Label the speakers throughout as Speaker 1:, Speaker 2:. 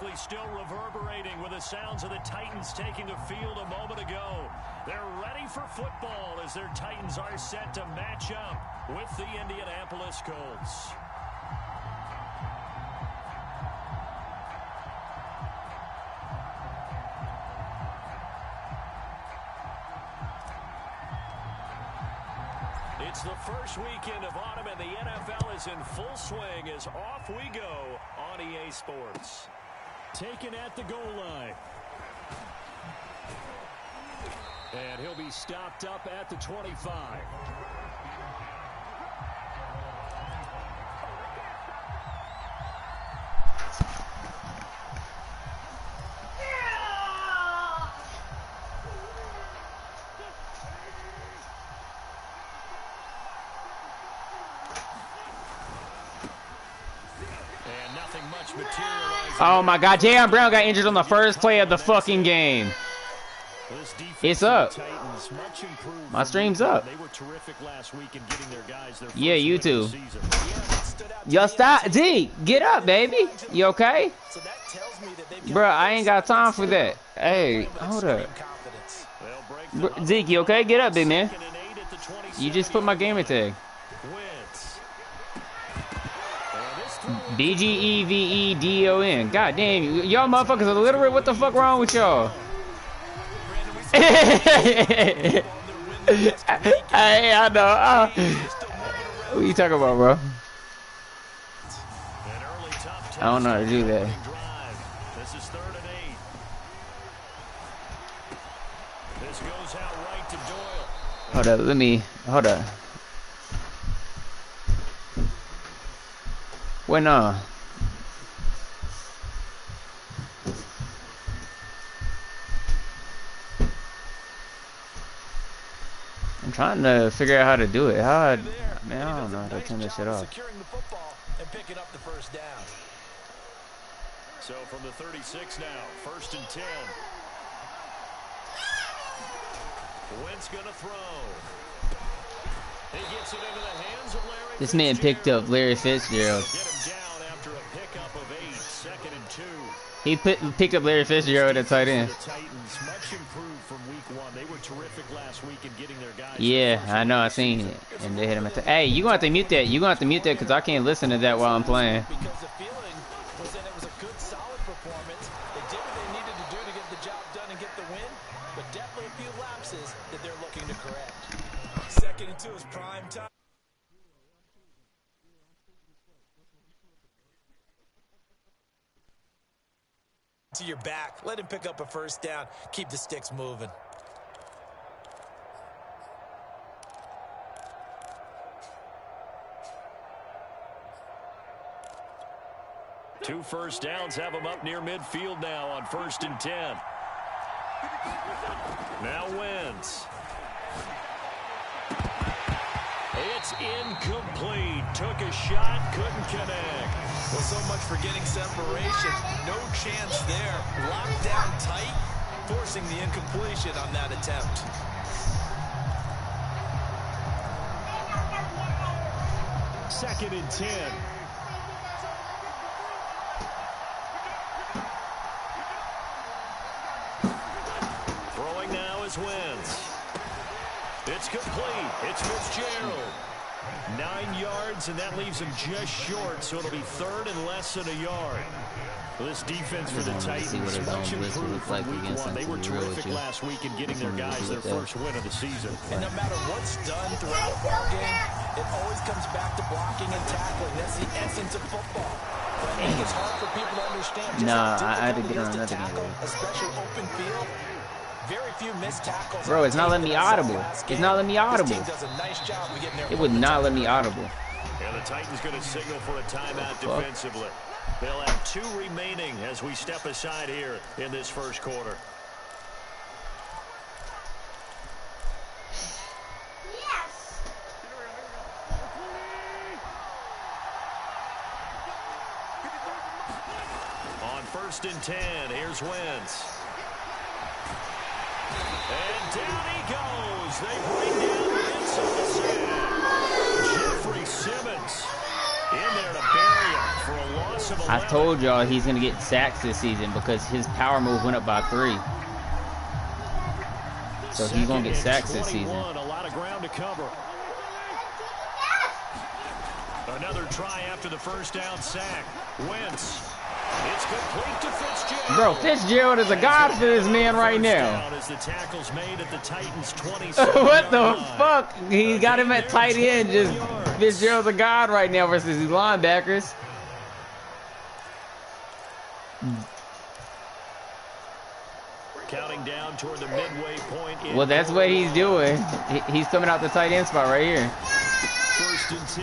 Speaker 1: likely still reverberating with the sounds of the Titans taking the field a moment ago. They're ready for football as their Titans are set to match up with the Indianapolis Colts. It's the first weekend of autumn, and the NFL is in full swing as off we go on EA Sports. Taken at the goal line. And he'll be stopped up at the 25.
Speaker 2: Oh my God, Jayon Brown got injured on the first play of the fucking game. It's up. My stream's up. Yeah, you too. Yo, stop. D, get up, baby. You okay? Bruh, I ain't got time for that. Hey, hold up. Zeke, you okay? Get up, big man. You just put my gamer tag. BGevedon. God damn, y'all motherfuckers are illiterate. What the fuck wrong with y'all? Hey, I know. What you talking about, bro? I don't know how to do that. Hold up, hold up. Wait, no. I'm trying to figure out how to do it. Man, I don't know how to turn this shit off.
Speaker 1: So from the 36 now, 1st and 10. Wentz gonna throw. He gets it into the hands of Larry.
Speaker 2: This man picked up Larry Fitzgerald. He picked up Larry Fitzgerald at tight end. Yeah, I know. I seen it, and they hit him at the. Hey, you gonna have to mute that. You gonna have to mute that because I can't listen to that while I'm playing.
Speaker 3: Because the feeling was that it was a good, solid performance. They did what they needed to do to get the job done and get the win, but definitely a few lapses that they're looking to correct. 2nd and 2 is prime time. To your back, let him pick up a first down, keep the sticks moving.
Speaker 1: Two first downs have him up near midfield now on 1st and 10. Now Wentz. It's incomplete. Took a shot, couldn't connect.
Speaker 3: Well, so much for getting separation. No chance there. Locked down tight, forcing the incompletion on that attempt.
Speaker 1: Second and 10. Throwing now is Wentz. It's complete. It's Fitzgerald. 9 yards, and that leaves him just short, so it'll be 3rd and less than a yard. Well, this defense for the Titans much improved from week 1. They were terrific last week in getting their guys their first win of the season.
Speaker 3: And no matter what's done throughout the ball game, it always comes back to blocking and tackling. That's the essence of football. But I think it's hard for people to understand just
Speaker 2: I had to get on another game.
Speaker 3: Especially open field. Very few missed tackles.
Speaker 2: Bro, it's not letting me audible. It's not letting me audible. It would not let me audible.
Speaker 1: And the Titans going to signal for a timeout defensively. They'll have 2 remaining as we step aside here in this first quarter.
Speaker 4: Yes.
Speaker 1: On 1st and 10, here's Wentz. And down he goes. They bring down the inside. Jeffrey Simmons In there to bury him for a loss of 11.
Speaker 2: I told y'all he's gonna get sacks this season because his power move went up by 3. So he's gonna get sacks this season.
Speaker 1: A lot of ground to cover. Another try after the first down sack. Wentz. It's complete to Fitzgerald.
Speaker 2: Bro, Fitzgerald is a god for this man right now.
Speaker 1: As the tackle's made at the Titans' 20.
Speaker 2: What the fuck? He got him at tight end. Just Fitzgerald's a god right now versus these linebackers.
Speaker 1: Counting down toward the midway point.
Speaker 2: Well, that's what he's doing. He's coming out the tight end spot right here.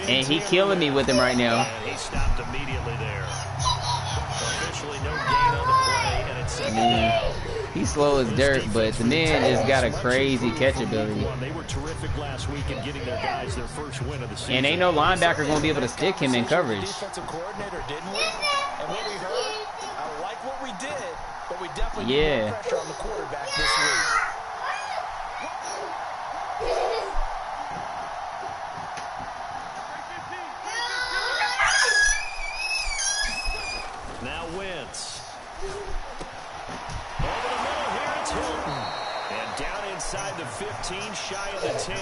Speaker 2: And he killing me with him right now.
Speaker 1: And he stopped immediately there. Officially no gain on the play, and it's second down.
Speaker 2: He's slow as dirt, but the man has got a crazy catch ability.
Speaker 1: They were terrific last week in getting their guys their first win of the season.
Speaker 2: And ain't no linebacker going to be able to stick him in coverage.
Speaker 3: Defensive coordinator, didn't we? And what we heard, I like what we did, but we definitely need more pressure on the quarterback this week.
Speaker 1: Now Wentz. Over the middle here, it's Hilton. And down inside the 15, shy of the 10.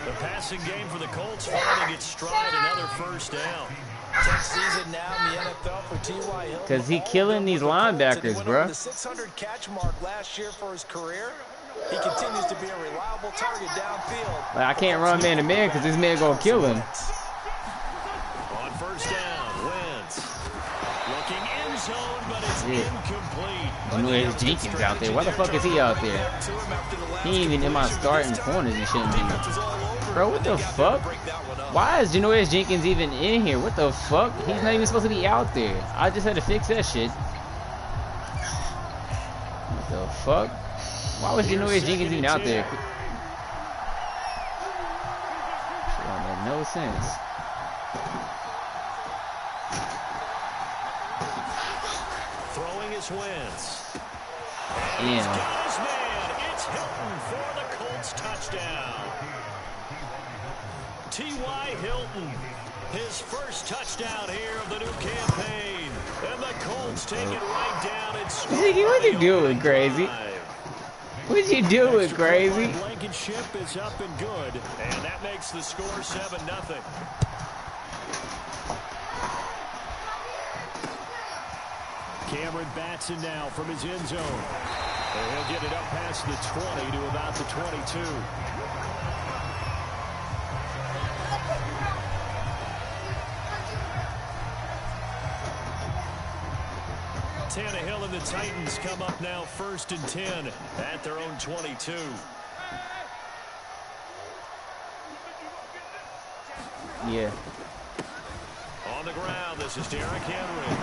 Speaker 1: The passing game for the Colts finding its stride, another first down.
Speaker 3: 10th season now in the NFL for T.Y. Hilton.
Speaker 2: Because he killing these linebackers, bro.
Speaker 3: The 600 catch mark last year for his career. He continues to be a reliable target downfield.
Speaker 2: I can't run man to man because this man going to kill him.
Speaker 1: On first down, Wentz. Looking end zone, but it's incomplete.
Speaker 2: I know there's Jenkins out there. Why the fuck is he out there? He ain't even in my starting corners. He shouldn't be. Bro, what the fuck? Why is Janoris Jenkins even in here? What the fuck? He's not even supposed to be out there. I just had to fix that shit. What the fuck? Why was Janoris Jenkins even out there? Shit don't make no sense.
Speaker 1: Throwing his Wentz.
Speaker 2: Yeah.
Speaker 1: He's got his man. It's Hilton for the Colts touchdown. T.Y. Hilton, his first touchdown here of the new campaign. And the Colts take it right down and score.
Speaker 2: Ziggy, what you doing, crazy? What you doing, crazy?
Speaker 1: Blankenship is up and good, and that makes the score 7-0. Cameron Batson now from his end zone. And he'll get it up past the 20 to about the 22. Tannehill and the Titans come up now 1st and 10 at their own 22.
Speaker 2: Yeah.
Speaker 1: On the ground, this is Derrick Henry.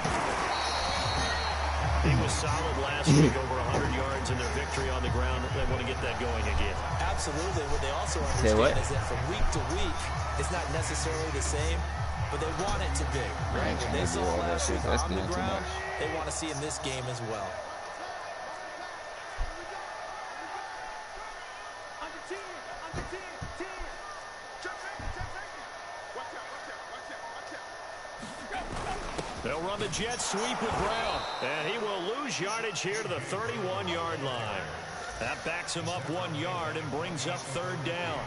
Speaker 1: He was solid last week, over 100 yards in their victory on the ground. They want to get that going again.
Speaker 3: Absolutely. What they also understand is that from week to week, it's not necessarily the same, but they want it to be. Right? When they saw last week on the ground, they want to see in this game as well.
Speaker 1: They'll run the jet sweep with Brown, and he will lose yardage here to the 31-yard line. That backs him up 1 yard and brings up 3rd down.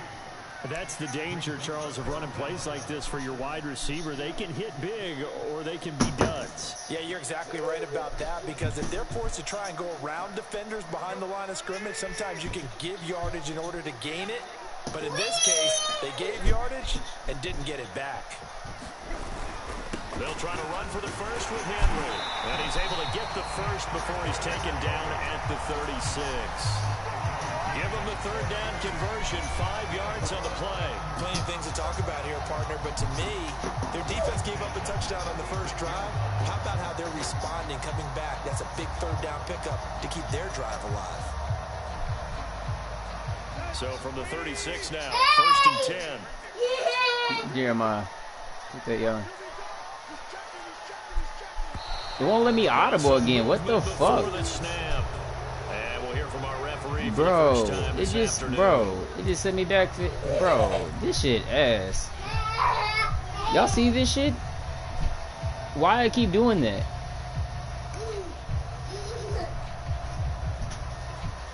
Speaker 1: That's the danger, Charles, of running plays like this for your wide receiver. They can hit big or they can be duds.
Speaker 3: Yeah, you're exactly right about that, because if they're forced to try and go around defenders behind the line of scrimmage, sometimes you can give yardage in order to gain it. But in this case, they gave yardage and didn't get it back.
Speaker 1: They'll try to run for the first with Henry. And he's able to get the first before he's taken down at the 36. Give him the 3rd down conversion, 5 yards on the play.
Speaker 3: Plenty of things to talk about here, partner, but to me, their defense gave up a touchdown on the first drive. How about how they're responding, coming back? That's a big 3rd down pickup to keep their drive alive.
Speaker 1: So from the 36 now, 1st and 10.
Speaker 2: Jeremiah, get that yelling. It won't let me audible again. What the fuck?
Speaker 1: And we'll hear from our referee.
Speaker 2: Bro, it just sent me back to, bro, this shit ass. Y'all see this shit? Why I keep doing that?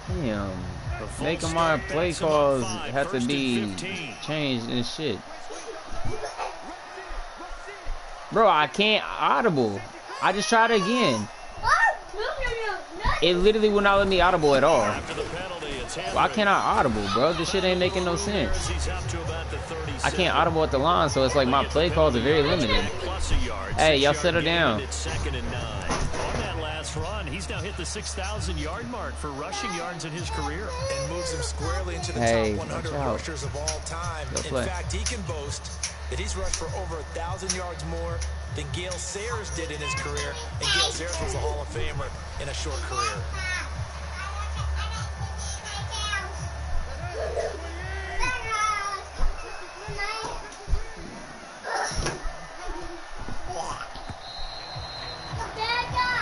Speaker 2: Damn. Making my play calls have to be changed and shit. Bro, I can't audible. I just tried again. It literally will not let me audible at all. Why can't I audible, bro? This shit ain't making no sense. I can't audible at the line, so it's like my play calls are very limited. Hey, y'all settle down.
Speaker 1: Run. He's now hit the 6,000-yard mark for rushing yards in his career.
Speaker 3: And moves him squarely into the top 100 rushers of all time. In fact, he can boast that he's rushed for over 1,000 yards more than Gale Sayers did in his career. And Gale Sayers was a Hall of Famer in a short career.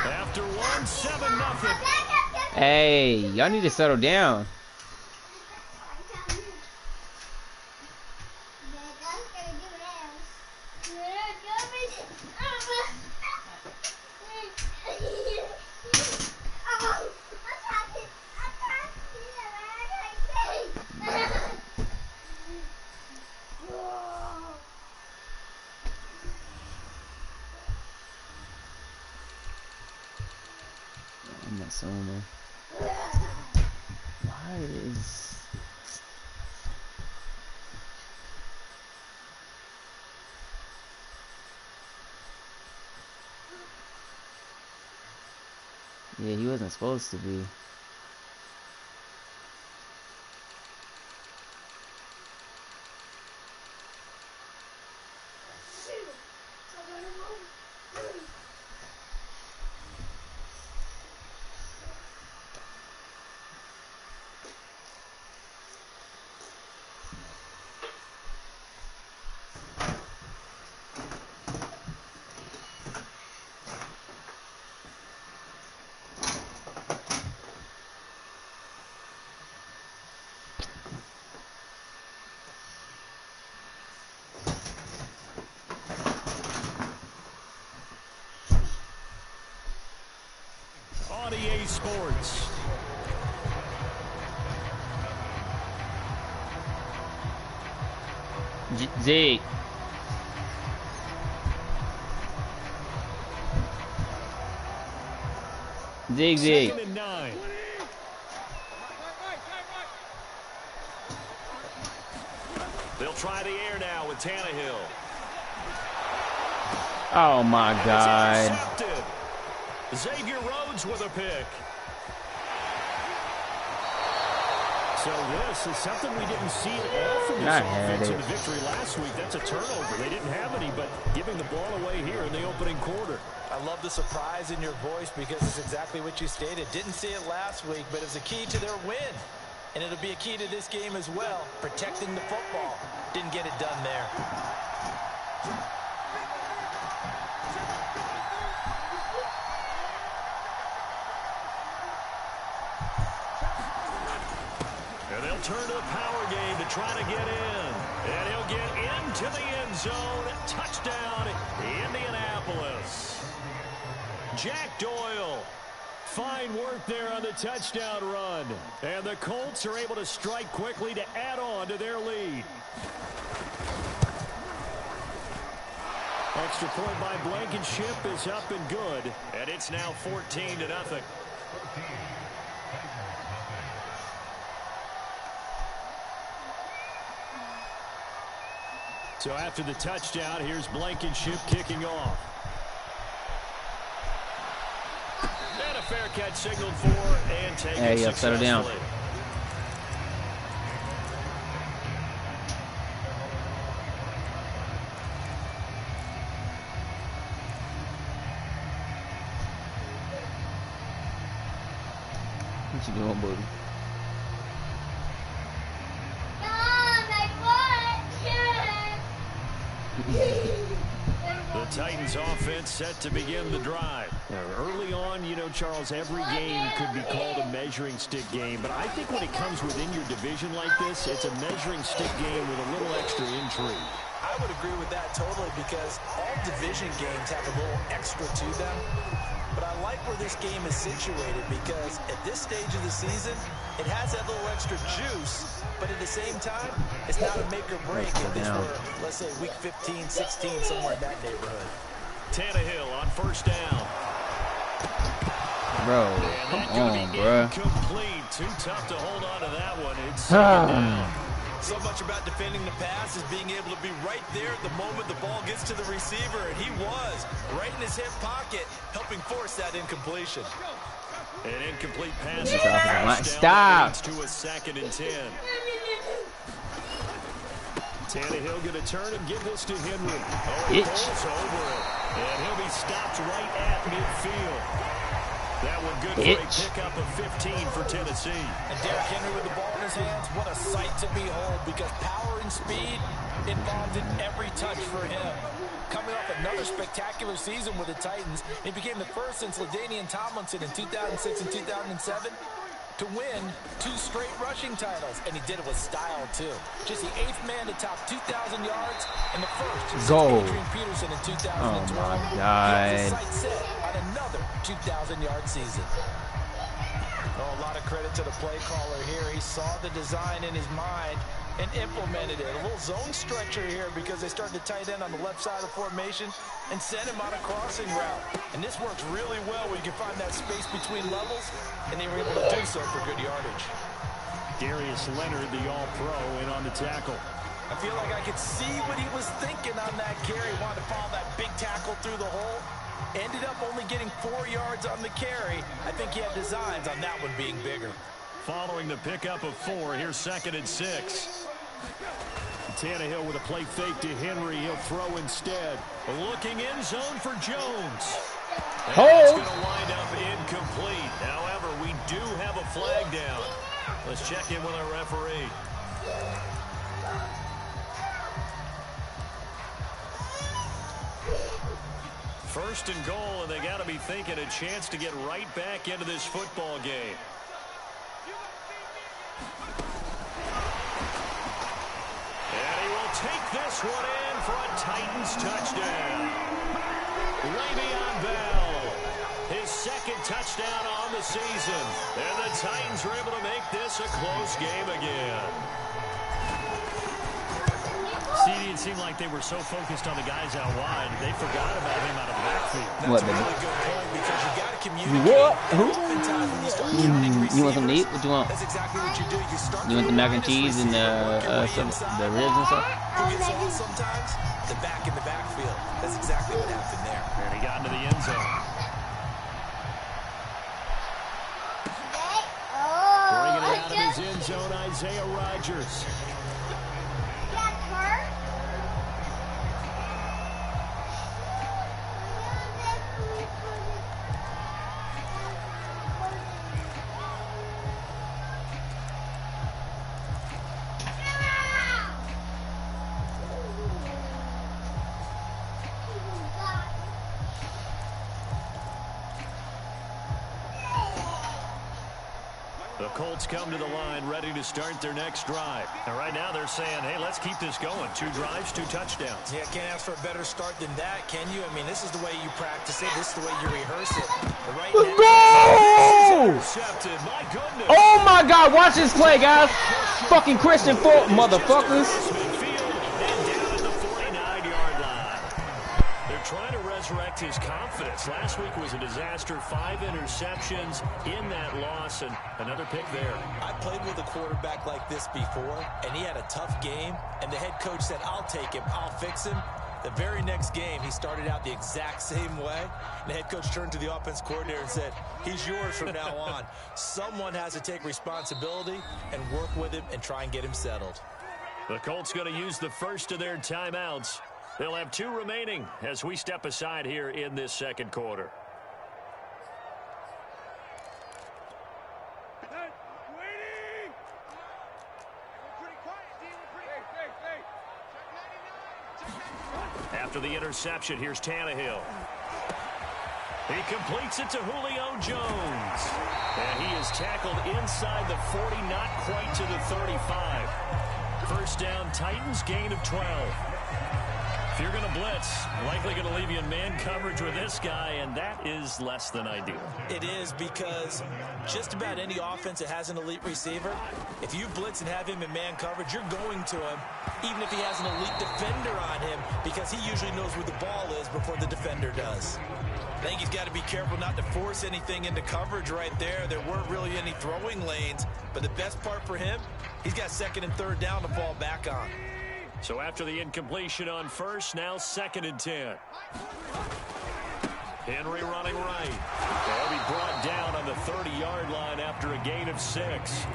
Speaker 1: After 7-0.
Speaker 2: Hey, y'all need to settle down. I'm not saying that. Why is... Yeah, he wasn't supposed to be.
Speaker 1: EA Sports.
Speaker 2: Zeke. Zeke.
Speaker 1: Second and 9. They'll try the air now with Tannehill.
Speaker 2: Oh my God.
Speaker 1: Xavier Rhodes with a pick. So this is something we didn't see at all from this offense in the victory last week. That's a turnover. They didn't have any, but giving the ball away here in the opening quarter.
Speaker 3: I love the surprise in your voice because it's exactly what you stated. Didn't see it last week, but it's a key to their win. And it'll be a key to this game as well, protecting the football. Didn't get it done there.
Speaker 1: And they'll turn to the power game to try to get in. And he'll get into the end zone. Touchdown, Indianapolis. Jack Doyle. Fine work there on the touchdown run. And the Colts are able to strike quickly to add on to their lead. Extra point by Blankenship is up and good. And it's now 14-0. So after the touchdown, here's Blankenship kicking off. And a fair catch signaled for and taken successfully.
Speaker 2: Settle down. What you doing, buddy?
Speaker 1: The Titans offense set to begin the drive. Now, early on, you know, Charles, every game could be called a measuring stick game, but I think when it comes within your division like this, it's a measuring stick game with a little extra intrigue.
Speaker 3: I would agree with that totally because all division games have a little extra to them. But I like where this game is situated because at this stage of the season, it has that little extra juice, but at the same time, it's not a make or break if this were, let's say, week 15, 16, somewhere in that neighborhood.
Speaker 1: Tannehill on first down.
Speaker 2: Bro, come on, bro.
Speaker 1: Incomplete. Too tough to hold on to that one. It's second down.
Speaker 3: So much about defending the pass is being able to be right there at the moment the ball gets to the receiver, and he was right in his hip pocket, helping force that incompletion.
Speaker 1: An incomplete pass.
Speaker 2: Stop.
Speaker 1: To a 2nd and 10. Tannehill going to turn and give this to Henry. Oh, he pulls over it, and he'll be stopped right at midfield. That one good for a pickup of 15 for Tennessee.
Speaker 3: And Derrick Henry with the ball in his hands, what a sight to behold because power and speed involved in every touch for him. Coming off another spectacular season with the Titans, he became the first since LaDainian Tomlinson in 2006 and 2007 to win 2 straight rushing titles, and he did it with style too. Just the 8th man to top 2,000 yards and the first since Adrian Peterson in 2012.
Speaker 2: Oh my God.
Speaker 3: He has his sights set on another 2,000-yard season. Oh, a lot of credit to the play caller here. He saw the design in his mind and implemented it. A little zone stretcher here because they started to tight end on the left side of formation and sent him on a crossing route. And this works really well where you can find that space between levels, and they were able to do so for good yardage.
Speaker 1: Darius Leonard, the All-Pro, in on the tackle.
Speaker 3: I feel like I could see what he was thinking on that carry. Wanted to follow that big tackle through the hole. Ended up only getting 4 yards on the carry. I think he had designs on that one being bigger.
Speaker 1: Following the pickup of 4, here's 2nd and 6. Tannehill with a play fake to Henry. He'll throw instead. Looking in zone for Jones. It's going to wind up incomplete. However, we do have a flag down. Let's check in with our referee. First and goal, and they got to be thinking a chance to get right back into this football game. And he will take this one in for a Titans touchdown. Le'Veon Bell, his 2nd touchdown on the season. And the Titans are able to make this a close game again. CD, it seemed like they were so focused on the guys out wide, they forgot about him out of the backfield.
Speaker 3: That's a really good point because you got to communicate.
Speaker 2: You want some meat? What do you want?
Speaker 3: That's exactly what you do. You start.
Speaker 2: You want the mac and cheese and the ribs and stuff?
Speaker 3: Who gets lost sometimes? The back in the backfield. That's exactly what happened there.
Speaker 1: And he got into the end zone. Bringing it out of his end zone, Isaiah Rodgers. The Colts come to the line ready to start their next drive. And right now they're saying, hey, let's keep this going. 2 drives, 2 touchdowns.
Speaker 3: Yeah, can't ask for a better start than that, can you? I mean, this is the way you practice it. This is the way you rehearse it. Right
Speaker 2: Go!
Speaker 1: Intercepted. My goodness.
Speaker 2: Oh my God, watch this play, guys. Fucking Christian Fulton, motherfuckers.
Speaker 1: Trying to resurrect his confidence. Last week was a disaster. 5 interceptions in that loss, and another pick there.
Speaker 3: I played with a quarterback like this before, and he had a tough game, and the head coach said, I'll take him, I'll fix him. The very next game, he started out the exact same way, and the head coach turned to the offense coordinator and said, he's yours from now on. Someone has to take responsibility and work with him and try and get him settled.
Speaker 1: The Colts going to use the first of their timeouts. They'll have 2 remaining as we step aside here in this 2nd quarter. After the interception, here's Tannehill. He completes it to Julio Jones. And he is tackled inside the 40, not quite to the 35. First down, Titans, gain of 12. If you're going to blitz, likely going to leave you in man coverage with this guy, and that is less than ideal.
Speaker 3: It is, because just about any offense that has an elite receiver, if you blitz and have him in man coverage, you're going to him, even if he has an elite defender on him, because he usually knows where the ball is before the defender does. I think he's got to be careful not to force anything into coverage right there. There weren't really any throwing lanes, but the best part for him, he's got second and third down to fall back on.
Speaker 1: So after the incompletion on first, now 2nd and 10. Henry running right. They'll be brought down on the 30-yard line after a gain of 6.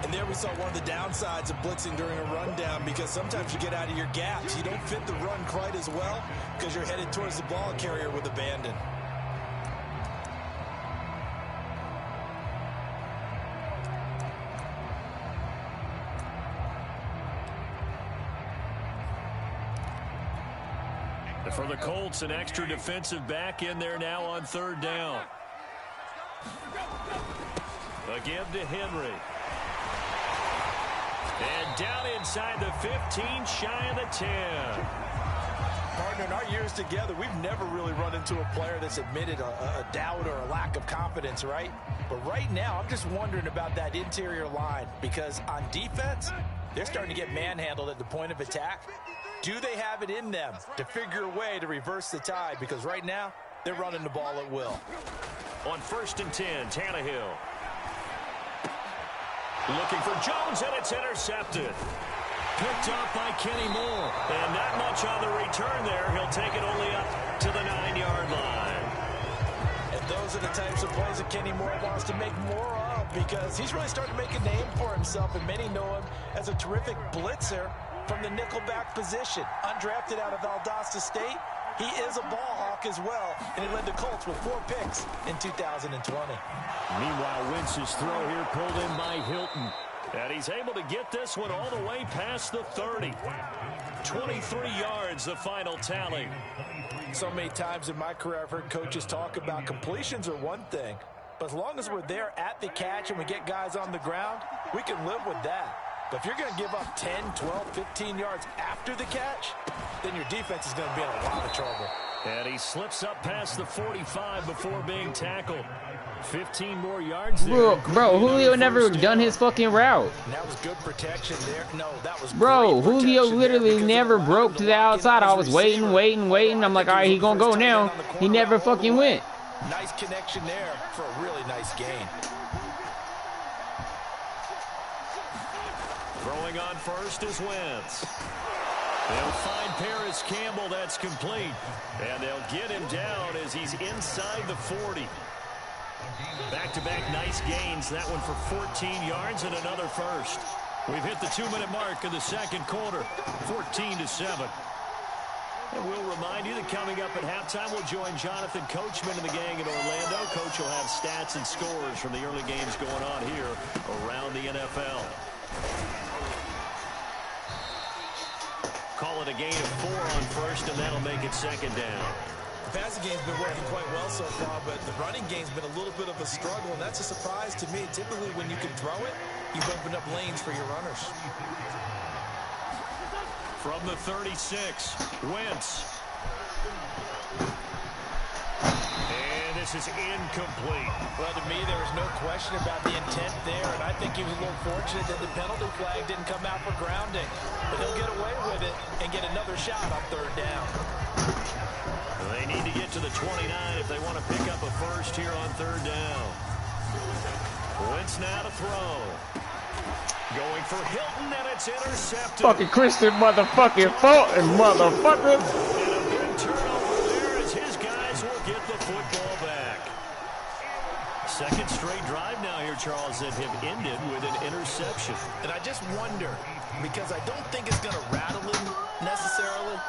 Speaker 3: And there we saw one of the downsides of blitzing during a rundown, because sometimes you get out of your gaps. You don't fit the run quite as well because you're headed towards the ball carrier with abandon.
Speaker 1: For the Colts, an extra defensive back in there now on 3rd down. A give to Henry. And down inside the 15, shy of the 10.
Speaker 3: Partner, in our years together, we've never really run into a player that's admitted a doubt or a lack of confidence, right? But right now, I'm just wondering about that interior line, because on defense, they're starting to get manhandled at the point of attack. Do they have it in them to figure a way to reverse the tide? Because right now, they're running the ball at will.
Speaker 1: On 1st and 10, Tannehill. Looking for Jones, and it's intercepted. Picked up by Kenny Moore. And not much on the return there. He'll take it only up to the 9-yard line.
Speaker 3: And those are the types of plays that Kenny Moore wants to make more of, because he's really starting to make a name for himself, and many know him as a terrific blitzer from the nickelback position. Undrafted out of Valdosta State, he is a ball hawk as well, and he led the Colts with 4 picks in 2020.
Speaker 1: Meanwhile, Wentz's throw here pulled in by Hilton. And he's able to get this one all the way past the 30. 23 yards, the final tally.
Speaker 3: So many times in my career, I've heard coaches talk about completions are one thing, but as long as we're there at the catch and we get guys on the ground, we can live with that. But if you're going to give up 10, 12, 15 yards after the catch, then your defense is going to be in a lot of trouble.
Speaker 1: And he slips up past the 45 before being tackled. 15 more yards there.
Speaker 2: Bro, Julio never done his fucking route.
Speaker 3: And that was good protection there. No, that was
Speaker 2: Bro, Julio literally never broke to the outside. I was waiting. I'm like, all right, he gonna go now. He never fucking went.
Speaker 3: Nice connection there for a really nice gain.
Speaker 1: Throwing on first is Wentz. They'll find Paris Campbell. That's complete. And they'll get him down as he's inside the 40. Back-to-back nice gains. That one for 14 yards and another first. We've hit the 2-minute mark of the second quarter. 14-7. And we'll remind you that coming up at halftime, we'll join Jonathan Coachman and the gang in Orlando. Coach will have stats and scores from the early games going on here around the NFL. Call it a gain of 4 on first, and that'll make it 2nd down.
Speaker 3: The passing game's been working quite well so far, but the running game's been a little bit of a struggle, and that's a surprise to me. Typically, when you can throw it, you've opened up lanes for your runners.
Speaker 1: From the 36, Wentz. And this is incomplete.
Speaker 3: Well, to me, there was no question about the intent there, and I think he was a little fortunate that the penalty flag didn't come out for grounding. But he'll get away with it and get another shot on 3rd down.
Speaker 1: They need to get to the 29 if they want to pick up a first here on 3rd down. Wentz now to throw. Going for Hilton, and it's intercepted.
Speaker 2: Fucking Christian motherfucking Fulton, motherfucker.
Speaker 1: And a big turnover there as his guys will get the football back. Second straight drive now here, Charles, that have ended with an interception.
Speaker 3: And I just wonder, because I don't think it's going to rattle him necessarily.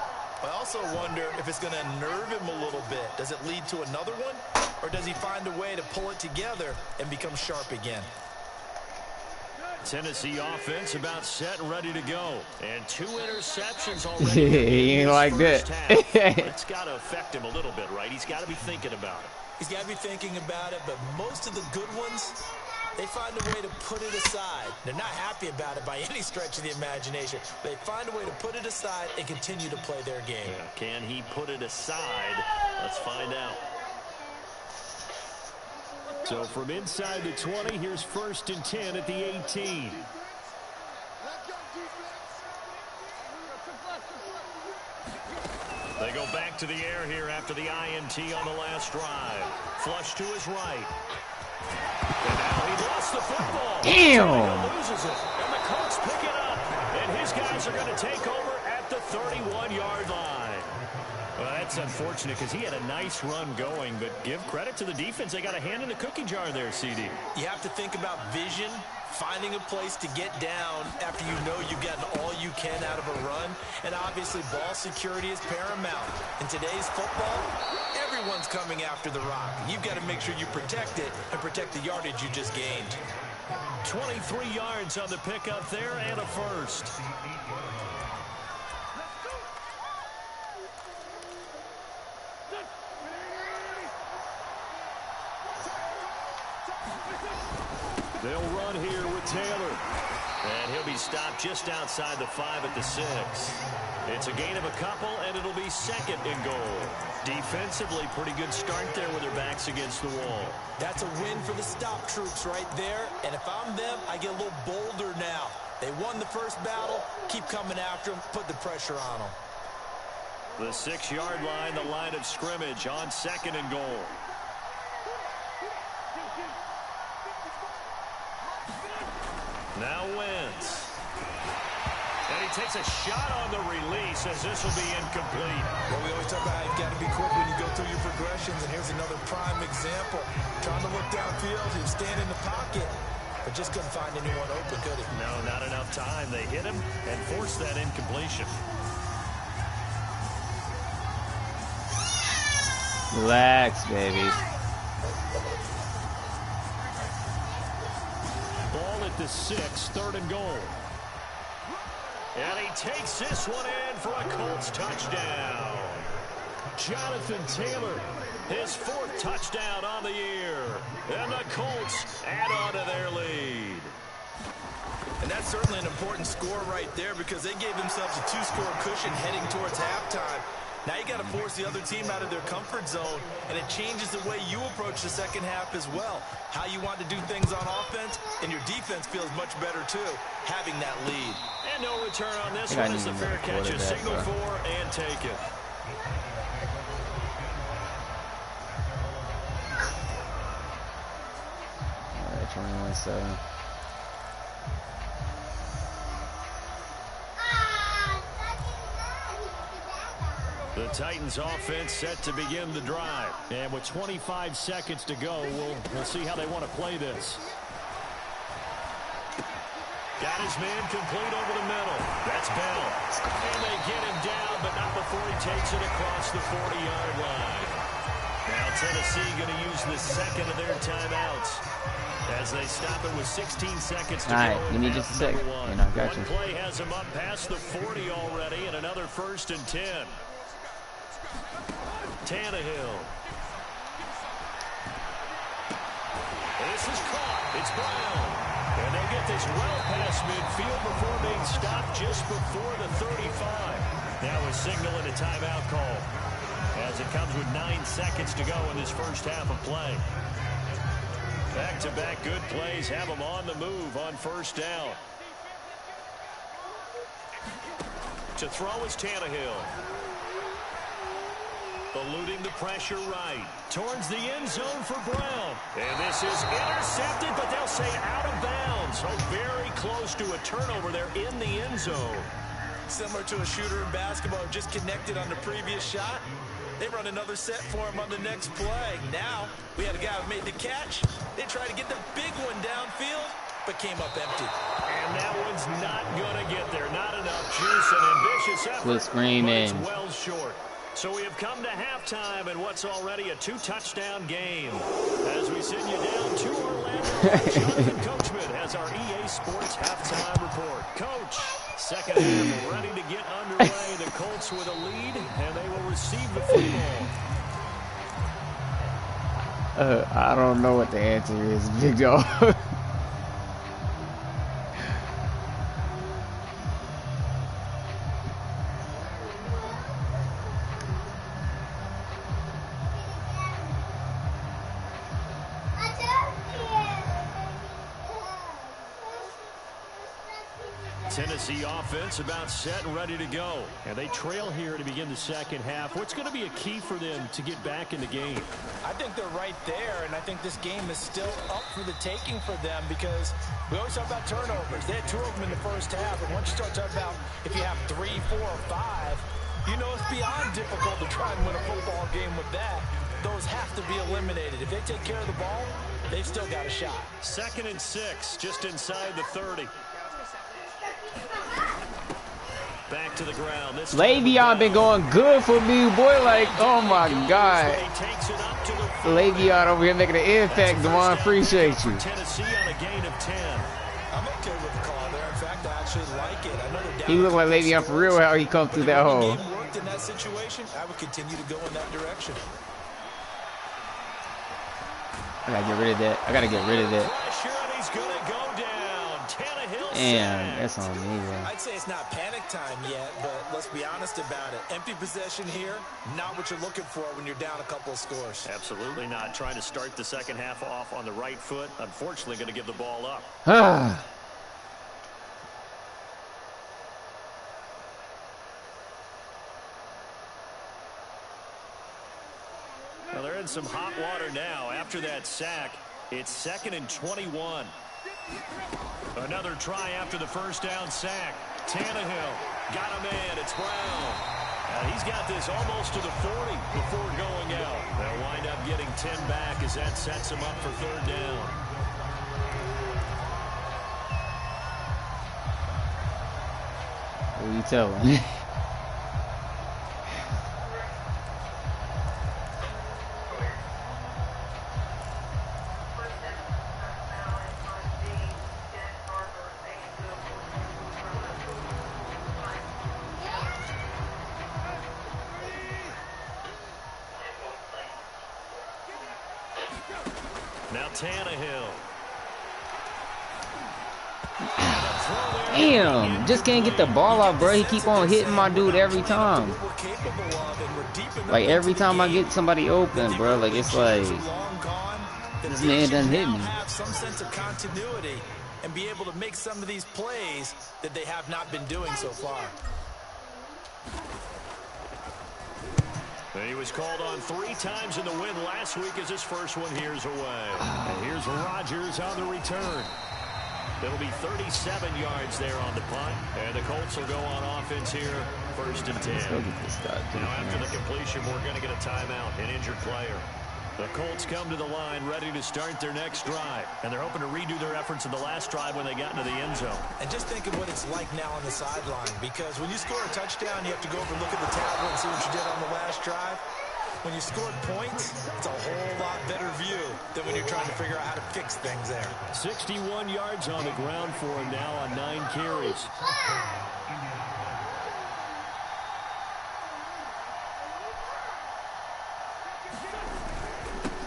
Speaker 3: I also wonder if it's going to unnerve him a little bit. Does it lead to another one? Or does he find a way to pull it together and become sharp again?
Speaker 1: Tennessee offense about set and ready to go. And 2 interceptions already.
Speaker 2: He ain't like that.
Speaker 1: It's got to affect him a little bit, right? He's got to be thinking about it.
Speaker 3: He's got to be thinking about it, but most of the good ones, they find a way to put it aside. They're not happy about it by any stretch of the imagination. They find a way to put it aside and continue to play their game.
Speaker 1: Yeah, can he put it aside? Let's find out. So from inside the 20, here's 1st and 10 at the 18. They go back to the air here after the INT on the last drive. Flush to his right. And now he lost the football.
Speaker 2: Damn.
Speaker 1: He loses it. And the Colts pick it up. And his guys are going to take over at the 31-yard line. Well, that's unfortunate because he had a nice run going, but give credit to the defense. They got a hand in the cookie jar there, CD.
Speaker 3: You have to think about vision, finding a place to get down after you know you've gotten all you can out of a run, and obviously ball security is paramount. In today's football, everyone's coming after the rock. You've got to make sure you protect it and protect the yardage you just gained.
Speaker 1: 23 yards on the pickup there and a first. They'll run here with Taylor. And he'll be stopped just outside the 5 at the 6. It's a gain of a couple, and it'll be 2nd and goal. Defensively, pretty good start there with their backs against the wall.
Speaker 3: That's a win for the stop troops right there. And if I'm them, I get a little bolder now. They won the first battle. Keep coming after them. Put the pressure on them.
Speaker 1: The 6-yard line, the line of scrimmage on 2nd and goal. Now Wentz. And he takes a shot on the release as this will be incomplete.
Speaker 3: Well, we always talk about how you've got to be quick when you go through your progressions, and here's another prime example. Trying to look downfield, he was standing in the pocket, but just couldn't find anyone open, could he?
Speaker 1: No, not enough time. They hit him and forced that incompletion.
Speaker 2: Relax, baby.
Speaker 1: Ball at the 6, 3rd and goal. And he takes this one in for a Colts touchdown. Jonathan Taylor, his 4th touchdown on the year. And the Colts add on to their lead.
Speaker 3: And that's certainly an important score right there because they gave themselves a 2-score cushion heading towards halftime. Now you got to force the other team out of their comfort zone, and it changes the way you approach the second half as well. How you want to do things on offense, and your defense feels much better too, having that lead.
Speaker 1: And no return on this one as the fair catch is signaled for and taken.
Speaker 2: All right, 21-7.
Speaker 1: The Titans offense set to begin the drive. And with 25 seconds to go, we'll see how they want to play this. Got his man complete over the middle. That's Bell. And they get him down, but not before he takes it across the 40-yard line. Now Tennessee going to use the 2nd of their timeouts as they stop it with 16 seconds to go.
Speaker 2: All right, give me just a sec.
Speaker 1: One play has him up past the 40 already, and another 1st and 10. Tannehill. This is caught. It's Brown. And they'll get this well past midfield before being stopped just before the 35. Now a signal and a timeout call as it comes with 9 seconds to go in this first half of play. Back-to-back good plays have them on the move on 1st down. To throw is Tannehill. Eluding the pressure right. Towards the end zone for Brown. And this is intercepted, but they'll say out of bounds. So very close to a turnover there in the end zone.
Speaker 3: Similar to a shooter in basketball who just connected on the previous shot. They run another set for him on the next play. Now, we had a guy who made the catch. They tried to get the big one downfield, but came up empty.
Speaker 1: And that one's not going to get there. Not enough juice and ambitious effort.
Speaker 2: Quit screaming.
Speaker 1: But it's well short. So we have come to halftime in what's already a 2-touchdown game. As we send you down to Orlando, Jonathan Coachman has our EA Sports halftime report. Coach, second half ready to get underway. The Colts with a lead, and they will receive the football.
Speaker 2: I don't know what the answer is, Big Dog.
Speaker 1: Tennessee offense about set and ready to go. And they trail here to begin the second half. What's going to be a key for them to get back in the game?
Speaker 3: I think they're right there, and I think this game is still up for the taking for them because we always talk about turnovers. They had 2 of them in the first half, and once you start talking about if you have 3, 4, or 5, you know it's beyond difficult to try and win a football game with that. Those have to be eliminated. If they take care of the ball, they've still got a shot.
Speaker 1: 2nd and 6, just inside the 30. Back to the ground.
Speaker 2: Le'Veon been going good for me, boy. Like, oh my God. Le'Veon over here making an impact. Devon, appreciate you.
Speaker 1: Tennessee on a gain of 10.
Speaker 3: I'm okay with the call there. In fact, I actually like it. I know they're down.
Speaker 2: He looked like Le'Veon for real. How he come through that hole.
Speaker 3: If the game worked in that situation, I would continue to go in that direction.
Speaker 2: I gotta get rid of that. I gotta get rid of that.
Speaker 1: He's gonna go down. Tannehill.
Speaker 2: Damn, that's on me, bro.
Speaker 3: I'd say it's not panic time yet, but let's be honest about it. Empty possession here, not what you're looking for when you're down a couple of scores.
Speaker 1: Absolutely not. Trying to start the second half off on the right foot. Unfortunately, going to give the ball up. Well, they're in some hot water now. After that sack, it's 2nd and 21. Another try after the first down sack. Tannehill got a man. It's Brown. He's got this almost to the 40 before going out. They'll wind up getting 10 back as that sets him up for 3rd down.
Speaker 2: What are you telling?
Speaker 1: Now Tannehill.
Speaker 2: Damn, just can't get the ball out, bro. He keep on hitting my dude every time. Like every time I get somebody open, bro, like it's like this man doesn't hit me.
Speaker 3: Have some sense of continuity and be able to make some of these plays that they have not been doing so far.
Speaker 1: He was called on 3 times in the win last week as his first one here's away. And here's Rodgers on the return. It'll be 37 yards there on the punt. And the Colts will go on offense here, 1st and 10. Now after the completion, we're going to get a timeout, an injured player. The Colts come to the line ready to start their next drive. And they're hoping to redo their efforts in the last drive when they got into the end zone.
Speaker 3: And just think of what it's like now on the sideline. Because when you score a touchdown, you have to go over and look at the tablet and see what you did on the last drive. When you scored points, it's a whole lot better view than when you're trying to figure out how to fix things there.
Speaker 1: 61 yards on the ground for him now on 9 carries.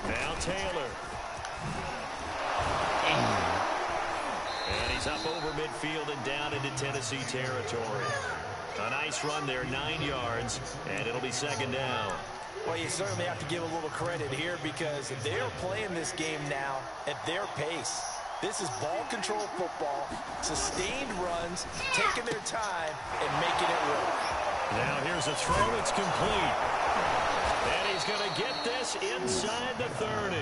Speaker 1: Now Taylor. And he's up over midfield and down into Tennessee territory. A nice run there, 9 yards, and it'll be 2nd down.
Speaker 3: Well, you certainly have to give a little credit here because they're playing this game now at their pace. This is ball control football, sustained runs, taking their time, and making it work.
Speaker 1: Now here's a throw. It's complete. And he's going to get this inside the 30.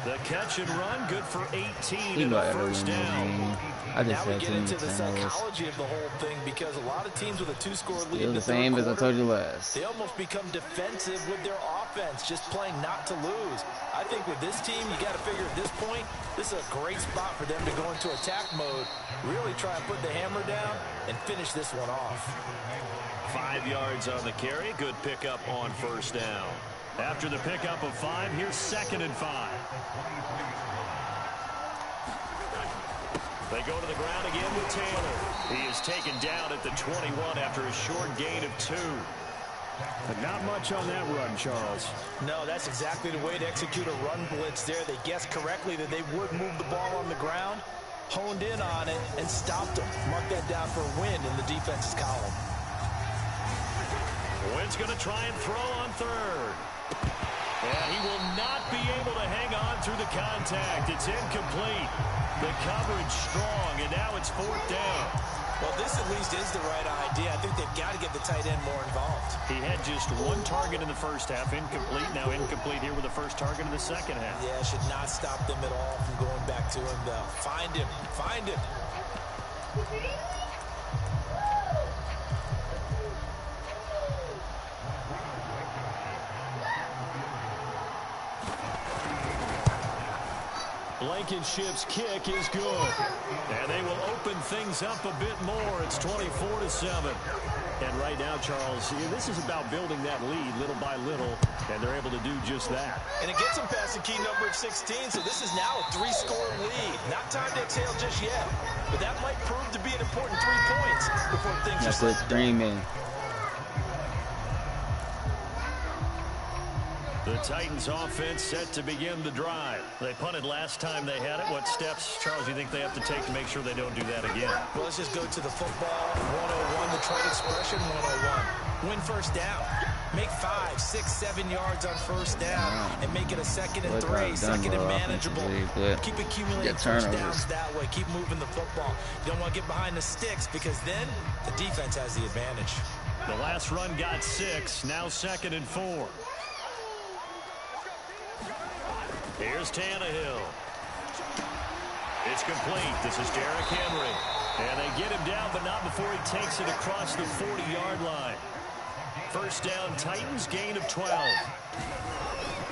Speaker 1: The catch and run, good for 18 and a first down.
Speaker 2: I just
Speaker 3: now we
Speaker 2: had
Speaker 3: get
Speaker 2: too
Speaker 3: into
Speaker 2: many
Speaker 3: the psychology of the whole thing because a lot of teams with a 2-score lead
Speaker 2: Still
Speaker 3: in
Speaker 2: the
Speaker 3: the
Speaker 2: same as I told you last.
Speaker 3: they almost become defensive with their offense, just playing not to lose. I think with this team, you got to figure at this point, this is a great spot for them to go into attack mode, really try and put the hammer down and finish this one off.
Speaker 1: 5 yards on the carry. Good pickup on first down. After the pickup of 5, here's 2nd and 5. They go to the ground again with Taylor. He is taken down at the 21 after a short gain of 2. But not much on that run, Charles.
Speaker 3: No, that's exactly the way to execute a run blitz there. They guessed correctly that they would move the ball on the ground, honed in on it, and stopped them. Mark that down for a win in the defense's column.
Speaker 1: Wynn's going to try and throw on 3rd. And he will not be able to hang on through the contact. It's incomplete. The coverage strong, and now it's 4th down.
Speaker 3: Well, this at least is the right idea. I think they've got to get the tight end more involved.
Speaker 1: He had just one target in the first half, incomplete. Now incomplete here with the first target in the second half.
Speaker 3: Yeah, should not stop them at all from going back to him, though. Find him. Find him.
Speaker 1: Blankenship's kick is good. And they will open things up a bit more. It's 24-7. And right now, Charles, this is about building that lead little by little, and they're able to do just that.
Speaker 3: And it gets them past the key number of 16, so this is now a 3-score lead. Not time to exhale just yet, but that might prove to be an important 3 points before things are
Speaker 2: good screaming.
Speaker 1: The Titans offense set to begin the drive. They punted last time they had it. What steps, Charles, do you think they have to take to make sure they don't do that again?
Speaker 3: Well, let's just go to the football 101, the trade expression 101. Win first down. Make 5, 6, 7 yards on first down and make it a 2nd and 3, second and manageable. Keep accumulating first downs that way. Keep moving the football. You don't want to get behind the sticks because then the defense has the advantage.
Speaker 1: The last run got 6, now 2nd and 4. Here's Tannehill. It's complete. This is Derrick Henry. And they get him down, but not before he takes it across the 40-yard line. First down, Titans, gain of 12.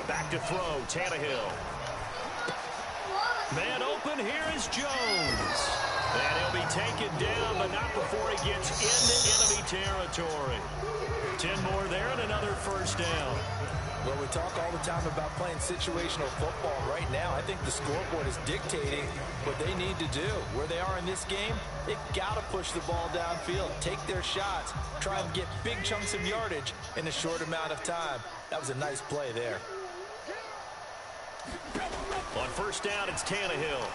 Speaker 1: Back to throw, Tannehill. Man open, here is Jones. And he'll be taken down, but not before he gets into enemy territory. 10 more there and another first down.
Speaker 3: Well, we talk all the time about playing situational football. Right now, I think the scoreboard is dictating what they need to do. Where they are in this game, they've got to push the ball downfield, take their shots, try and get big chunks of yardage in a short amount of time. That was a nice play there.
Speaker 1: On first down, it's Tannehill.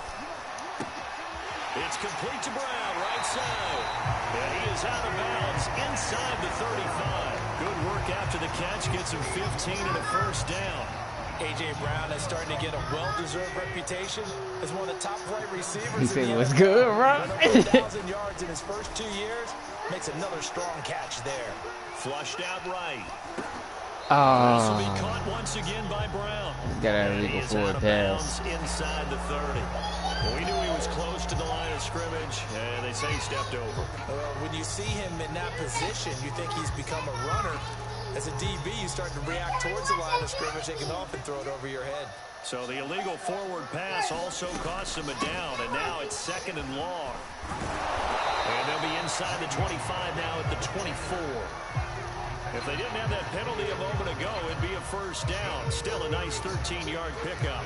Speaker 1: It's complete to Brown, right side. And he is out of bounds inside the 35. Good work after the catch. Gets him 15 and a first down.
Speaker 3: A.J. Brown is starting to get a well-deserved reputation as one of the top flight receivers.
Speaker 2: He said, "What's good, bro?"
Speaker 3: 1,000 yards in his first 2 years. Makes another strong catch there.
Speaker 1: Flushed out right.
Speaker 2: Oh.
Speaker 1: This will be caught once again by Brown.
Speaker 2: Got a legal forward pass.
Speaker 1: Inside the 30. Well, we knew he was close to the line of scrimmage, and they say he stepped over.
Speaker 3: Well, when you see him in that position, you think he's become a runner. As a DB, you start to react towards the line of scrimmage. They can often throw it over your head.
Speaker 1: So the illegal forward pass also costs him a down, and now it's 2nd and long. And they'll be inside the 25 now at the 24. If they didn't have that penalty a moment ago, it'd be a first down. Still a nice 13-yard pickup.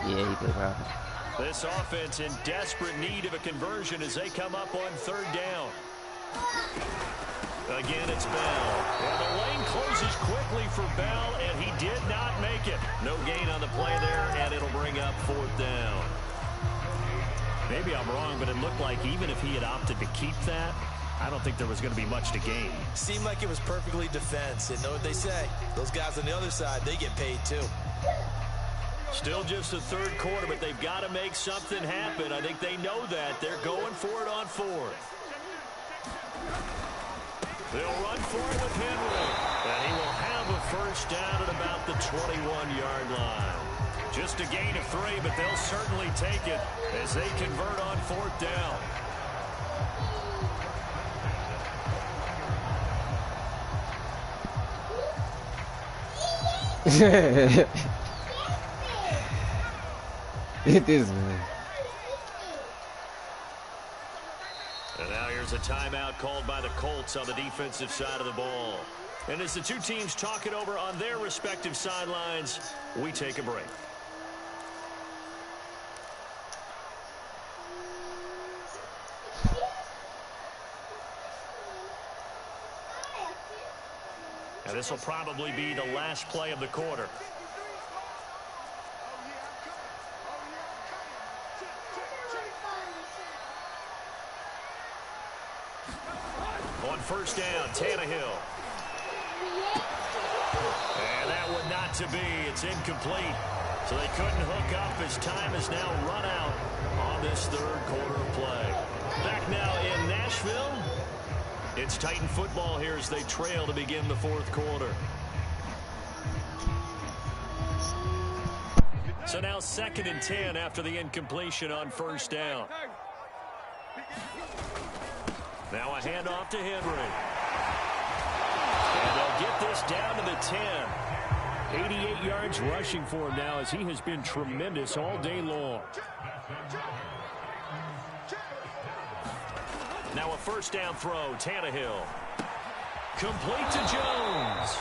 Speaker 2: Yeah, he did, bro.
Speaker 1: This offense in desperate need of a conversion as they come up on 3rd down. Again, it's Bell. And the lane closes quickly for Bell, and he did not make it. No gain on the play there, and it'll bring up 4th down. Maybe I'm wrong, but it looked like even if he had opted to keep that, I don't think there was going to be much to gain.
Speaker 3: Seemed like it was perfectly defense. And know what they say? Those guys on the other side, they get paid too.
Speaker 1: Still just the 3rd quarter, but they've got to make something happen. I think they know that. They're going for it on 4th. They'll run for it with Henry. And he will have a first down at about the 21-yard line. Just a gain of 3, but they'll certainly take it as they convert on 4th down.
Speaker 2: It is, man.
Speaker 1: And now here's a timeout called by the Colts on the defensive side of the ball. And as the two teams talk it over on their respective sidelines, we take a break. And this will probably be the last play of the quarter. On first down, Tannehill. And that one not to be. It's incomplete. So they couldn't hook up as time has now run out on this third quarter of play. Back now in Nashville. It's Titan football here as they trail to begin the fourth quarter. So now 2nd and 10 after the incompletion on first down. Now a handoff to Henry. And they'll get this down to the 10. 88 yards rushing for him now as he has been tremendous all day long. Now a first down throw, Tannehill. Complete to Jones.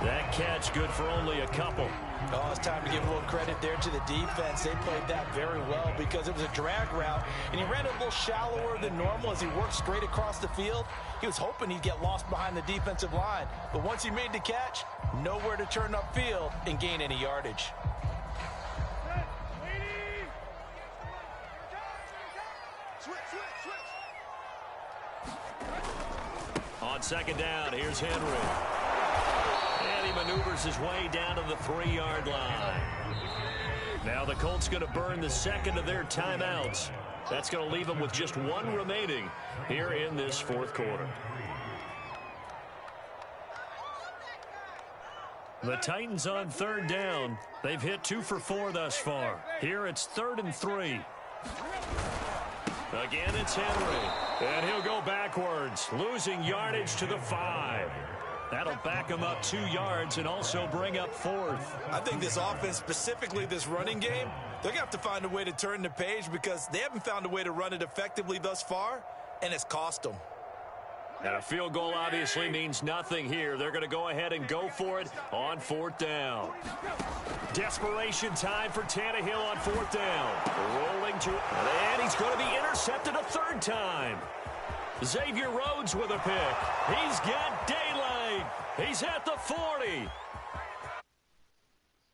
Speaker 1: That catch good for only a couple.
Speaker 3: Oh, it's time to give a little credit there to the defense. They played that very well because it was a drag route, and he ran a little shallower than normal as he worked straight across the field. He was hoping he'd get lost behind the defensive line, but once he made the catch, nowhere to turn upfield and gain any yardage.
Speaker 1: On second down, here's Henry. And he maneuvers his way down to the 3-yard line. Now the Colts going to burn the second of their timeouts. That's going to leave them with just one remaining here in this fourth quarter. The Titans on third down. They've hit 2 for 4 thus far. Here it's 3rd and 3. Again, it's Henry. And he'll go backwards, losing yardage to the 5. That'll back him up 2 yards and also bring up 4th.
Speaker 3: I think this offense, specifically this running game, they're going to have to find a way to turn the page because they haven't found a way to run it effectively thus far, and it's cost them.
Speaker 1: And a field goal obviously means nothing here. They're going to go ahead and go for it on 4th down. Desperation time for Tannehill on 4th down. Rolling to, and he's going to be intercepted a 3rd time. Xavier Rhodes with a pick. He's got daylight. He's at the 40.